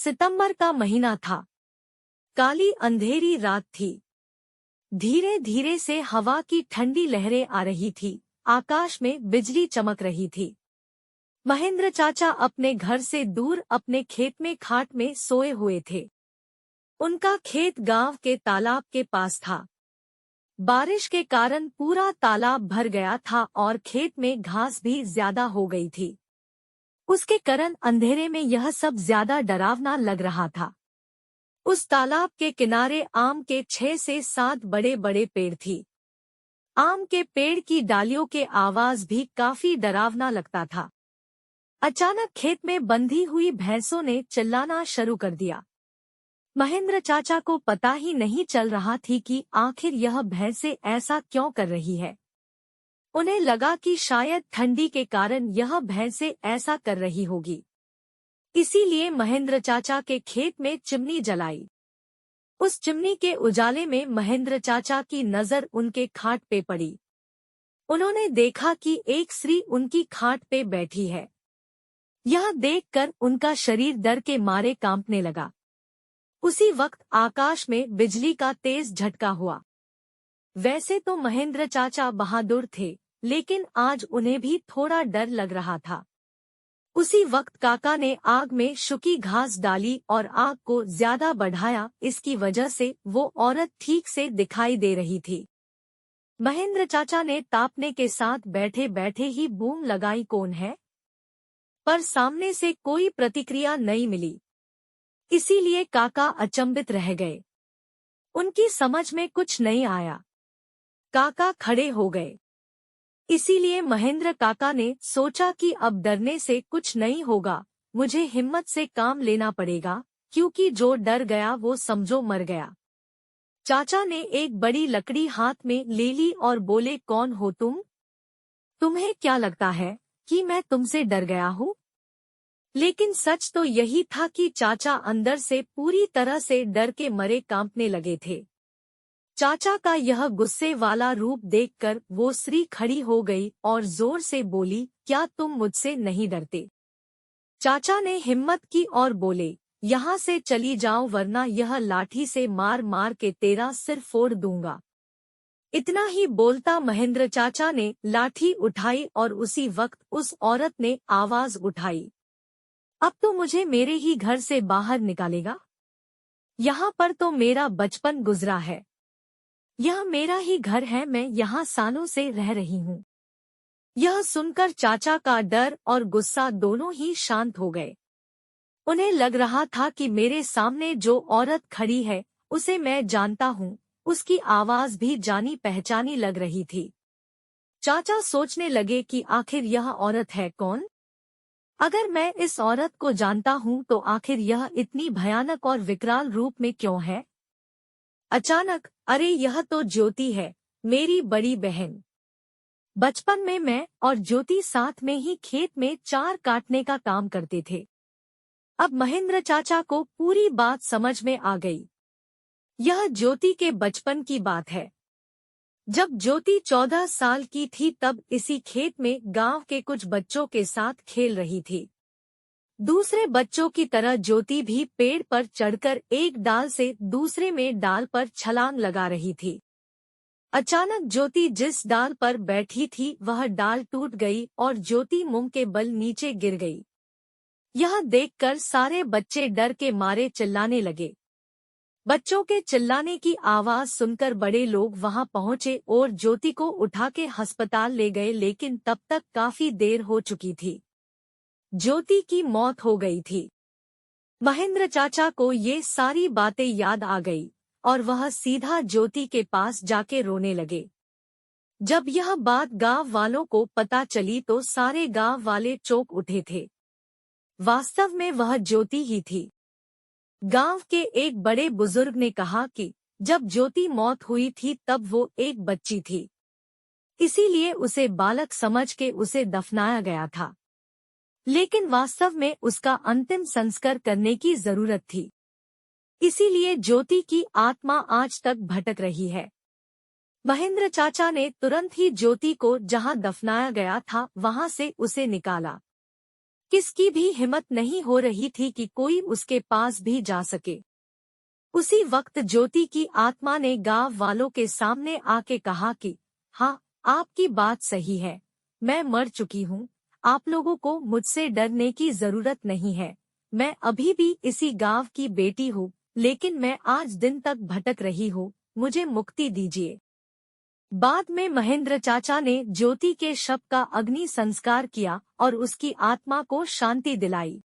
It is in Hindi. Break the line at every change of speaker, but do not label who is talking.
सितंबर का महीना था। काली अंधेरी रात थी। धीरे धीरे से हवा की ठंडी लहरें आ रही थी। आकाश में बिजली चमक रही थी। महेंद्र चाचा अपने घर से दूर अपने खेत में खाट में सोए हुए थे। उनका खेत गांव के तालाब के पास था। बारिश के कारण पूरा तालाब भर गया था और खेत में घास भी ज्यादा हो गई थी। उसके कारण अंधेरे में यह सब ज्यादा डरावना लग रहा था। उस तालाब के किनारे आम के 6 से 7 बड़े बड़े पेड़ थी। आम के पेड़ की डालियों के आवाज भी काफी डरावना लगता था। अचानक खेत में बंधी हुई भैंसों ने चिल्लाना शुरू कर दिया। महेंद्र चाचा को पता ही नहीं चल रहा थी कि आखिर यह भैंसें ऐसा क्यों कर रही है। उन्हें लगा कि शायद ठंडी के कारण यह भैंसें ऐसा कर रही होगी। इसीलिए महेंद्र चाचा के खेत में चिमनी जलाई। उस चिमनी के उजाले में महेंद्र चाचा की नजर उनके खाट पे पड़ी। उन्होंने देखा कि एक स्त्री उनकी खाट पे बैठी है। यह देखकर उनका शरीर डर के मारे कांपने लगा। उसी वक्त आकाश में बिजली का तेज झटका हुआ। वैसे तो महेंद्र चाचा बहादुर थे, लेकिन आज उन्हें भी थोड़ा डर लग रहा था। उसी वक्त काका ने आग में सूखी घास डाली और आग को ज्यादा बढ़ाया। इसकी वजह से वो औरत ठीक से दिखाई दे रही थी। महेंद्र चाचा ने तापने के साथ बैठे बैठे ही बूम लगाई, कौन है? पर सामने से कोई प्रतिक्रिया नहीं मिली। इसीलिए काका अचंभित रह गए। उनकी समझ में कुछ नहीं आया। काका खड़े हो गए। इसीलिए महेंद्र काका ने सोचा कि अब डरने से कुछ नहीं होगा, मुझे हिम्मत से काम लेना पड़ेगा, क्योंकि जो डर गया वो समझो मर गया। चाचा ने एक बड़ी लकड़ी हाथ में ले ली और बोले, कौन हो तुम? तुम्हें क्या लगता है कि मैं तुमसे डर गया हूँ? लेकिन सच तो यही था कि चाचा अंदर से पूरी तरह से डर के मरे कांपने लगे थे। चाचा का यह गुस्से वाला रूप देखकर वो स्त्री खड़ी हो गई और जोर से बोली, क्या तुम मुझसे नहीं डरते? चाचा ने हिम्मत की और बोले, यहाँ से चली जाओ वरना यह लाठी से मार मार के तेरा सिर फोड़ दूंगा। इतना ही बोलता महेंद्र चाचा ने लाठी उठाई और उसी वक्त उस औरत ने आवाज उठाई, अब तो मुझे मेरे ही घर से बाहर निकालेगा? यहाँ पर तो मेरा बचपन गुजरा है। यह मेरा ही घर है, मैं यहाँ सालों से रह रही हूँ। यह सुनकर चाचा का डर और गुस्सा दोनों ही शांत हो गए। उन्हें लग रहा था कि मेरे सामने जो औरत खड़ी है उसे मैं जानता हूँ, उसकी आवाज भी जानी पहचानी लग रही थी। चाचा सोचने लगे कि आखिर यह औरत है कौन? अगर मैं इस औरत को जानता हूँ तो आखिर यह इतनी भयानक और विकराल रूप में क्यों है? अचानक, अरे यह तो ज्योति है, मेरी बड़ी बहन। बचपन में मैं और ज्योति साथ में ही खेत में चार काटने का काम करते थे। अब महेंद्र चाचा को पूरी बात समझ में आ गई। यह ज्योति के बचपन की बात है। जब ज्योति 14 साल की थी तब इसी खेत में गांव के कुछ बच्चों के साथ खेल रही थी। दूसरे बच्चों की तरह ज्योति भी पेड़ पर चढ़कर एक डाल से दूसरे में डाल पर छलांग लगा रही थी। अचानक ज्योति जिस डाल पर बैठी थी वह डाल टूट गई और ज्योति मुंह के बल नीचे गिर गई। यह देखकर सारे बच्चे डर के मारे चिल्लाने लगे। बच्चों के चिल्लाने की आवाज सुनकर बड़े लोग वहां पहुंचे और ज्योति को उठा के अस्पताल ले गए, लेकिन तब तक काफी देर हो चुकी थी। ज्योति की मौत हो गई थी। महेंद्र चाचा को ये सारी बातें याद आ गई और वह सीधा ज्योति के पास जाके रोने लगे। जब यह बात गांव वालों को पता चली तो सारे गांव वाले चौंक उठे थे। वास्तव में वह ज्योति ही थी। गांव के एक बड़े बुजुर्ग ने कहा कि जब ज्योति मौत हुई थी तब वो एक बच्ची थी, इसीलिए उसे बालक समझ के उसे दफनाया गया था, लेकिन वास्तव में उसका अंतिम संस्कार करने की जरूरत थी। इसीलिए ज्योति की आत्मा आज तक भटक रही है। महेंद्र चाचा ने तुरंत ही ज्योति को जहां दफनाया गया था वहां से उसे निकाला, किसकी भी हिम्मत नहीं हो रही थी कि कोई उसके पास भी जा सके। उसी वक्त ज्योति की आत्मा ने गांव वालों के सामने आके कहा कि हाँ, आपकी बात सही है, मैं मर चुकी हूँ। आप लोगों को मुझसे डरने की जरूरत नहीं है। मैं अभी भी इसी गांव की बेटी हूँ, लेकिन मैं आज दिन तक भटक रही हूँ, मुझे मुक्ति दीजिए। बाद में महेंद्र चाचा ने ज्योति के शव का अग्नि संस्कार किया और उसकी आत्मा को शांति दिलाई।